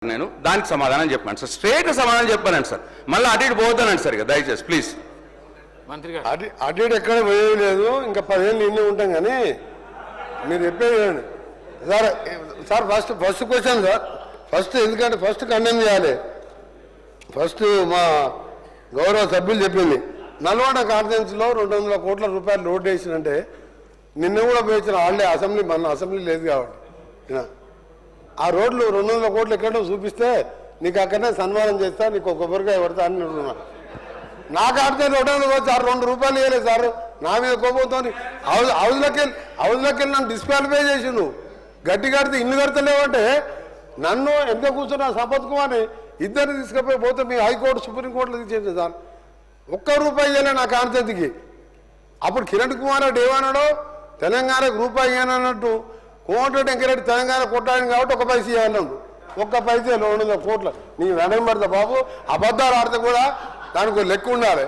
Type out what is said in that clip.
నేను దానికి సమాధానం చెప్పాను సార్, స్ట్రేట్ సమాధానం చెప్పానండి సార్. మళ్ళీ అటు ఇటు పోతానండి సార్, ఇక దయచేసి ప్లీజ్. మంత్రి గారు అటు ఇటు ఎక్కడ పోయేది, ఇంకా 10 ఏళ్ళు ఇన్ని ఉంటాం. కానీ మీరు చెప్పేది sir. Sir first question sir, ఎందుకంటే ఫస్ట్ కండెమ్ చేయాలి. ఫస్ట్ మా గౌరవ సభ్యులు చెప్పింది, నల్గొండ కాన్ఫరెన్స్లో 200 కోట్ల రూపాయలు రోడ్డు వేసినంటే నిన్న కూడా పోయించిన వాళ్ళే అసెంబ్లీ, మన అసెంబ్లీ లేదు కాబట్టి ఆ రోడ్లు 200 కోట్లు ఎక్కడో చూపిస్తే నీకు అక్కడనే సన్మానం చేస్తా, నీకు ఒక కొబ్బరికాయ పడతా అని అంటున్నా. నాకు ఆడితే 200 కోట్లు సార్, 2 రూపాయలు ఇవ్వలేదు సార్. నా మీద కోపంతో హౌస్లోకి వెళ్ళి నన్ను డిస్క్వాలిఫై చేసి నువ్వు గట్టి కడితే ఇల్లు కడతలేవంటే నన్ను ఎంత కూర్చున్నా సంపత్ కుమార్ని ఇద్దరిని తీసుకుపోతే మీ హైకోర్టు సుప్రీంకోర్టులో తీసేది సార్. 1 రూపాయి ఇవ్వలే నా కాన్సెప్ట్కి. అప్పుడు కిరణ్ కుమార్ రెడ్డి ఏమన్నాడో తెలంగాణకు రూపాయి ఇవ్వనన్నట్టు కోమటిరెడ్డి వెంకరెడ్డి తెలంగాణ కొట్టాడు కాబట్టి 1 పైసా ఇవ్వాలన్నాడు. 1 పైసా 200 కోట్ల నీ వెనక పడతా బాబు. అబద్ధాలు ఆడితే కూడా దానికి లెక్క ఉండాలి.